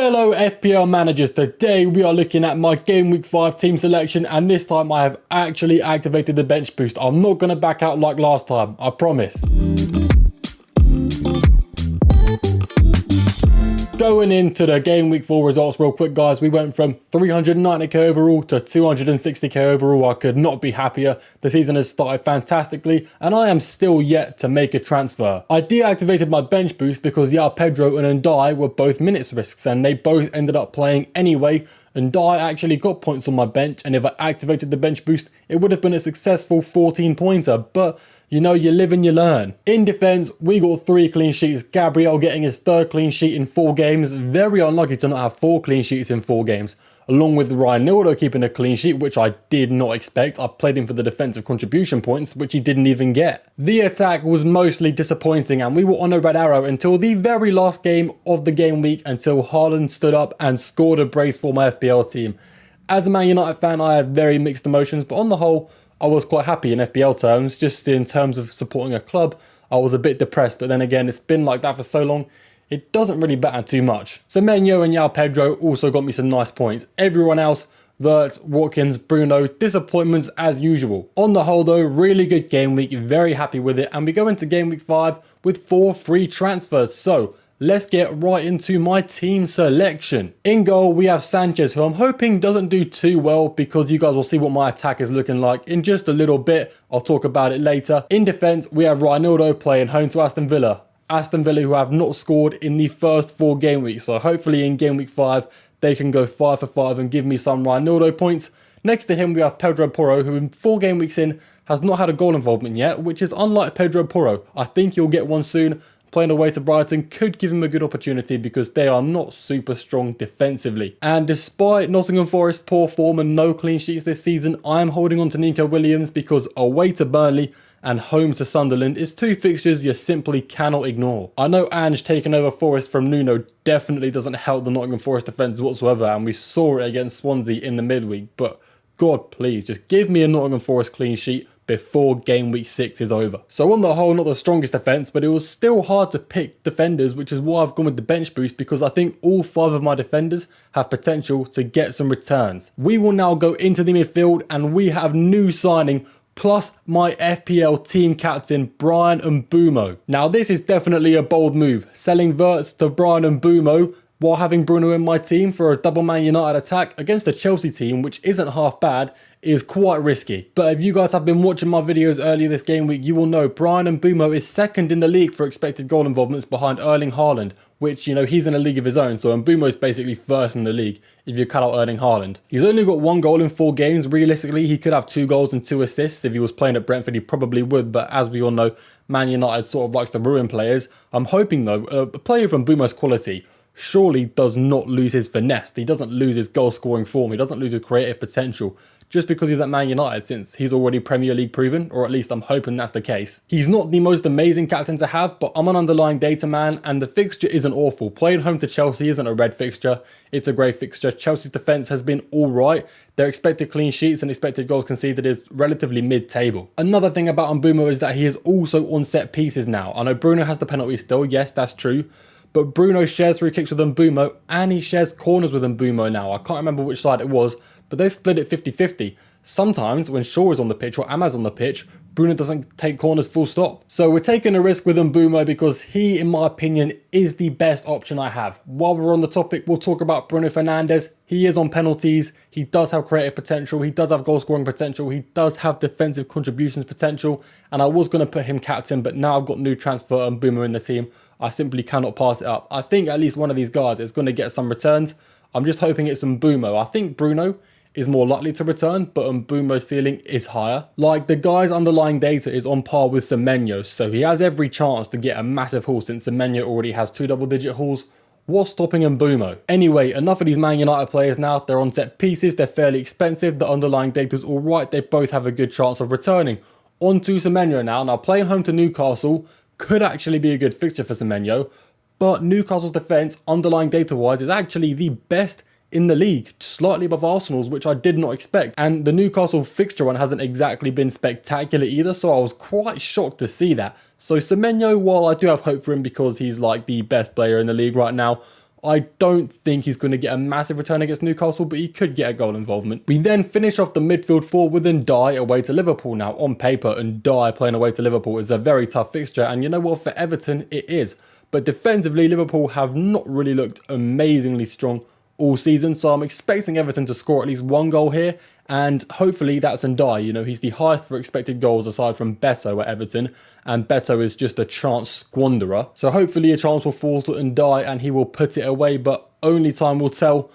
Fellow FPL managers, today we are looking at my game week 5 team selection, and this time I have actually activated the bench boost. I'm not going to back out like last time, I promise. Going into the game week 4 results real quick, guys, we went from 390k overall to 260k overall. I could not be happier. The season has started fantastically and I am still yet to make a transfer. I deactivated my bench boost because Pedro and Ndai were both minutes risks and they both ended up playing anyway. Ndai actually got points on my bench, and if I activated the bench boost, it would have been a successful 14-pointer, but you know, you live and you learn. In defence, we got 3 clean sheets. Gabriel getting his 3rd clean sheet in 4 games. Very unlucky to not have 4 clean sheets in 4 games. Along with Ryan keeping a clean sheet, which I did not expect. I played him for the defensive contribution points, which he didn't even get. The attack was mostly disappointing, and we were on a red arrow until the very last game of the game week, until Haaland stood up and scored a brace for my FPL team. As a Man United fan, I had very mixed emotions, but on the whole, I was quite happy in FPL terms. Just in terms of supporting a club, I was a bit depressed, but then again, it's been like that for so long, it doesn't really matter too much. Semenyo and Pedro also got me some nice points. Everyone else, Vert, Watkins, Bruno, disappointments as usual. On the whole though, really good game week, very happy with it, and we go into game week 5 with 4 free transfers. So let's get right into my team selection. In goal, we have Sanchez, who I'm hoping doesn't do too well because you guys will see what my attack is looking like in just a little bit. I'll talk about it later. In defence, we have Ryan playing home to Aston Villa. Aston Villa, who have not scored in the first 4 game weeks. So hopefully in game week 5, they can go 5 for 5 and give me some Ryan points. Next to him, we have Pedro Porro, who in 4 game weeks in has not had a goal involvement yet, which is unlike Pedro Porro. I think he'll get one soon. Playing away to Brighton could give him a good opportunity because they are not super strong defensively. And despite Nottingham Forest's poor form and no clean sheets this season, I am holding on to Nico Williams because away to Burnley and home to Sunderland is 2 fixtures you simply cannot ignore. I know Ange taking over Forest from Nuno definitely doesn't help the Nottingham Forest defence whatsoever, and we saw it against Swansea in the midweek, but God please, just give me a Nottingham Forest clean sheet before game week 6 is over. So on the whole, not the strongest defence, but it was still hard to pick defenders, which is why I've gone with the bench boost, because I think all 5 of my defenders have potential to get some returns. We will now go into the midfield, and we have new signing plus my FPL team captain, Brian Mbeumo. Now this is definitely a bold move, selling Verts to Brian Mbeumo while having Bruno in my team for a double Man United attack against a Chelsea team, which isn't half bad, is quite risky. But if you guys have been watching my videos earlier this game week, you will know Brian Mbeumo is 2nd in the league for expected goal involvements behind Erling Haaland, which, you know, he's in a league of his own, so Mbeumo is basically 1st in the league if you cut out Erling Haaland. He's only got 1 goal in 4 games. Realistically, he could have 2 goals and 2 assists. If he was playing at Brentford, he probably would, but as we all know, Man United sort of likes to ruin players. I'm hoping though, a player from Mbeumo's quality surely does not lose his finesse. He doesn't lose his goal scoring form. He doesn't lose his creative potential just because he's at Man United, since he's already Premier League proven, or at least I'm hoping that's the case. He's not the most amazing captain to have, but I'm an underlying data man and the fixture isn't awful. Playing home to Chelsea isn't a red fixture, it's a grey fixture. Chelsea's defence has been alright. Their expected clean sheets and expected goals conceded is relatively mid-table. Another thing about Mbeumo is that he is also on set pieces now. I know Bruno has the penalty still, yes, that's true. But Bruno shares free kicks with Mbeumo and he shares corners with Mbeumo now. I can't remember which side it was, but they split it 50-50. Sometimes when Shaw is on the pitch or Amaz on the pitch, Bruno doesn't take corners full stop. So we're taking a risk with Mbeumo because he, in my opinion, is the best option I have. While we're on the topic, we'll talk about Bruno Fernandes. He is on penalties. He does have creative potential. He does have goal scoring potential. He does have defensive contributions potential. And I was going to put him captain, but now I've got new transfer Mbeumo in the team. I simply cannot pass it up. I think at least one of these guys is going to get some returns. I'm just hoping it's Mbeumo. I think Bruno is more likely to return, but Mbeumo's ceiling is higher. Like, the guy's underlying data is on par with Semenyo, so he has every chance to get a massive haul since Semenyo already has 2 double-digit hauls. What's stopping Mbeumo? Anyway, enough of these Man United players now. They're on set pieces, they're fairly expensive, the underlying data's alright, they both have a good chance of returning. On to Semenyo now. Now, playing home to Newcastle could actually be a good fixture for Semenyo, but Newcastle's defence, underlying data-wise, is actually the best in the league, slightly above Arsenal's, which I did not expect. And the Newcastle fixture run hasn't exactly been spectacular either, so I was quite shocked to see that. So Semenyo, while I do have hope for him because he's like the best player in the league right now, I don't think he's going to get a massive return against Newcastle, but he could get a goal involvement. We then finish off the midfield four with Ndiaye away to Liverpool. Now, on paper, Ndiaye playing away to Liverpool is a very tough fixture, and you know what, for Everton, it is. But defensively, Liverpool have not really looked amazingly strong all season, so I'm expecting Everton to score at least one goal here, and hopefully that's Ndiaye. You know, he's the highest for expected goals aside from Beto at Everton, and Beto is just a chance squanderer. So hopefully a chance will fall to Ndiaye and he will put it away, but only time will tell.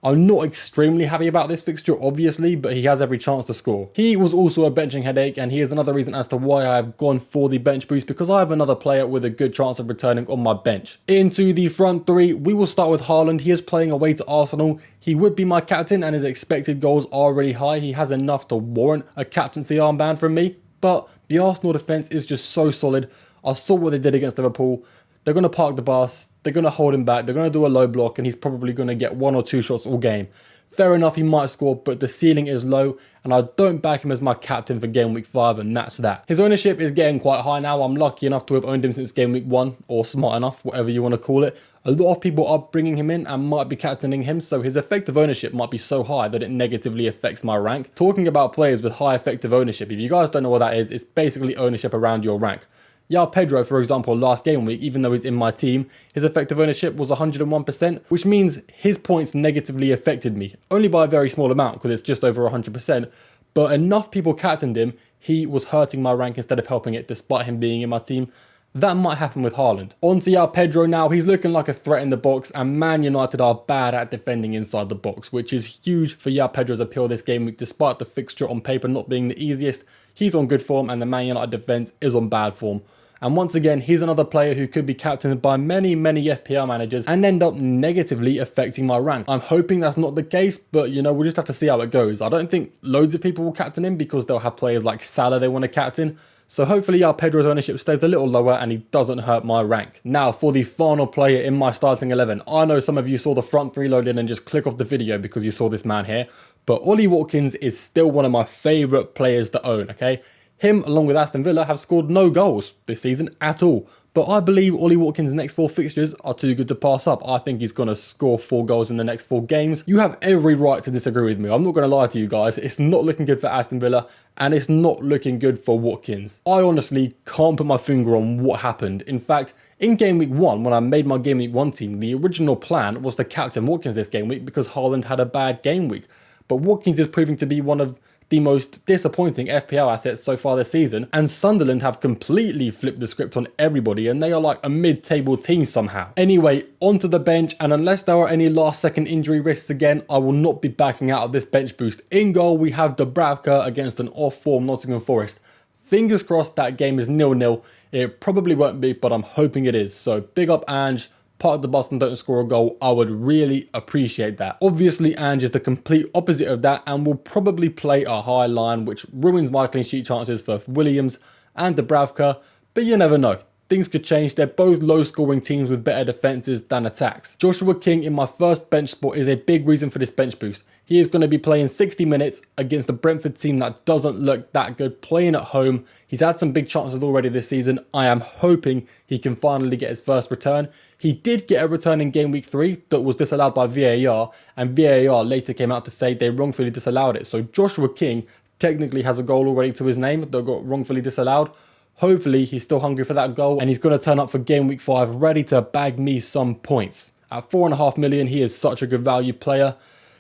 I'm not extremely happy about this fixture, obviously, but he has every chance to score. He was also a benching headache, and he is another reason as to why I have gone for the bench boost, because I have another player with a good chance of returning on my bench. Into the front three, we will start with Haaland. He is playing away to Arsenal. He would be my captain, and his expected goals are already high. He has enough to warrant a captaincy armband from me, but the Arsenal defence is just so solid. I saw what they did against Liverpool. They're going to park the bus, they're going to hold him back, they're going to do a low block, and he's probably going to get 1 or 2 shots all game. Fair enough, he might score, but the ceiling is low, and I don't back him as my captain for game week 5, and that's that. His ownership is getting quite high now. I'm lucky enough to have owned him since game week 1, or smart enough, whatever you want to call it. A lot of people are bringing him in and might be captaining him, so his effective ownership might be so high that it negatively affects my rank. Talking about players with high effective ownership, if you guys don't know what that is, it's basically ownership around your rank. Yeah, Pedro, for example, last game week, even though he's in my team, his effective ownership was 101%, which means his points negatively affected me. Only by a very small amount, because it's just over 100%, but enough people captained him, he was hurting my rank instead of helping it, despite him being in my team. That might happen with Haaland. On to Pedro now. He's looking like a threat in the box, and Man United are bad at defending inside the box, which is huge for Pedro's appeal this game week, despite the fixture on paper not being the easiest. He's on good form, and the Man United defence is on bad form. And once again, he's another player who could be captained by many FPL managers and end up negatively affecting my rank. I'm hoping that's not the case, but you know, we'll just have to see how it goes. I don't think loads of people will captain him because they'll have players like Salah they want to captain. So hopefully Pedro's ownership stays a little lower and he doesn't hurt my rank. Now for the final player in my starting 11. I know some of you saw the front three load in and just click off the video because you saw this man here. But Ollie Watkins is still one of my favourite players to own, okay? Him, along with Aston Villa, have scored no goals this season at all. But I believe Ollie Watkins' next 4 fixtures are too good to pass up. I think he's going to score 4 goals in the next 4 games. You have every right to disagree with me. I'm not going to lie to you guys. It's not looking good for Aston Villa, and it's not looking good for Watkins. I honestly can't put my finger on what happened. In fact, in game week 1, when I made my game week 1 team, the original plan was to captain Watkins this game week because Haaland had a bad game week. But Watkins is proving to be one of the most disappointing FPL assets so far this season, and Sunderland have completely flipped the script on everybody and they are like a mid-table team somehow. Anyway, onto the bench, and unless there are any last-second injury risks again, I will not be backing out of this bench boost. In goal, we have Dubravka against an off-form Nottingham Forest. Fingers crossed that game is 0-0. It probably won't be, but I'm hoping it is. So big up Ange. Park the bus and don't score a goal. I would really appreciate that. Obviously, Ange is the complete opposite of that and will probably play a high line, which ruins my clean sheet chances for Williams and Dubravka, but you never know. Things could change. They're both low-scoring teams with better defences than attacks. Joshua King in my first bench spot is a big reason for this bench boost. He is going to be playing 60 minutes against a Brentford team that doesn't look that good, playing at home. He's had some big chances already this season. I am hoping he can finally get his first return. He did get a return in game week 3 that was disallowed by VAR, and VAR later came out to say they wrongfully disallowed it. So Joshua King technically has a goal already to his name that got wrongfully disallowed. Hopefully he's still hungry for that goal and he's going to turn up for game week 5 ready to bag me some points. At 4.5 million, he is such a good value player.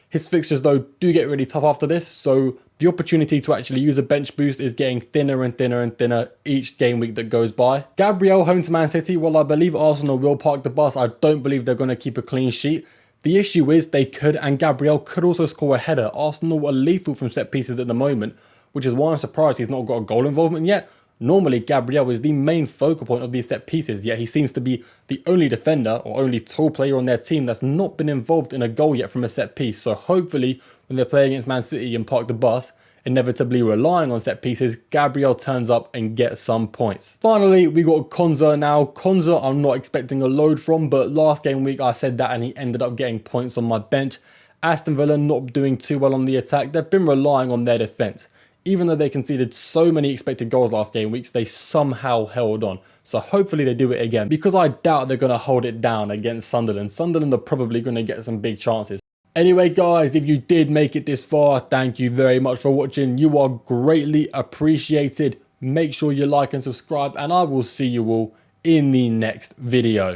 His fixtures though do get really tough after this, so the opportunity to actually use a bench boost is getting thinner and thinner and thinner each game week that goes by. Gabriel home to Man City. While I believe Arsenal will park the bus, I don't believe they're going to keep a clean sheet. The issue is they could, and Gabriel could also score a header. Arsenal are lethal from set pieces at the moment, which is why I'm surprised he's not got a goal involvement yet. Normally, Gabriel is the main focal point of these set pieces, yet he seems to be the only defender or only tall player on their team that's not been involved in a goal yet from a set piece. So hopefully, when they're playing against Man City and park the bus, inevitably relying on set pieces, Gabriel turns up and gets some points. Finally, we got Konza now. Konza I'm not expecting a load from, but last game week I said that and he ended up getting points on my bench. Aston Villa not doing too well on the attack. They've been relying on their defence. Even though they conceded so many expected goals last game weeks, they somehow held on. So hopefully they do it again, because I doubt they're going to hold it down against Sunderland. Sunderland are probably going to get some big chances. Anyway, guys, if you did make it this far, thank you very much for watching. You are greatly appreciated. Make sure you like and subscribe, and I will see you all in the next video.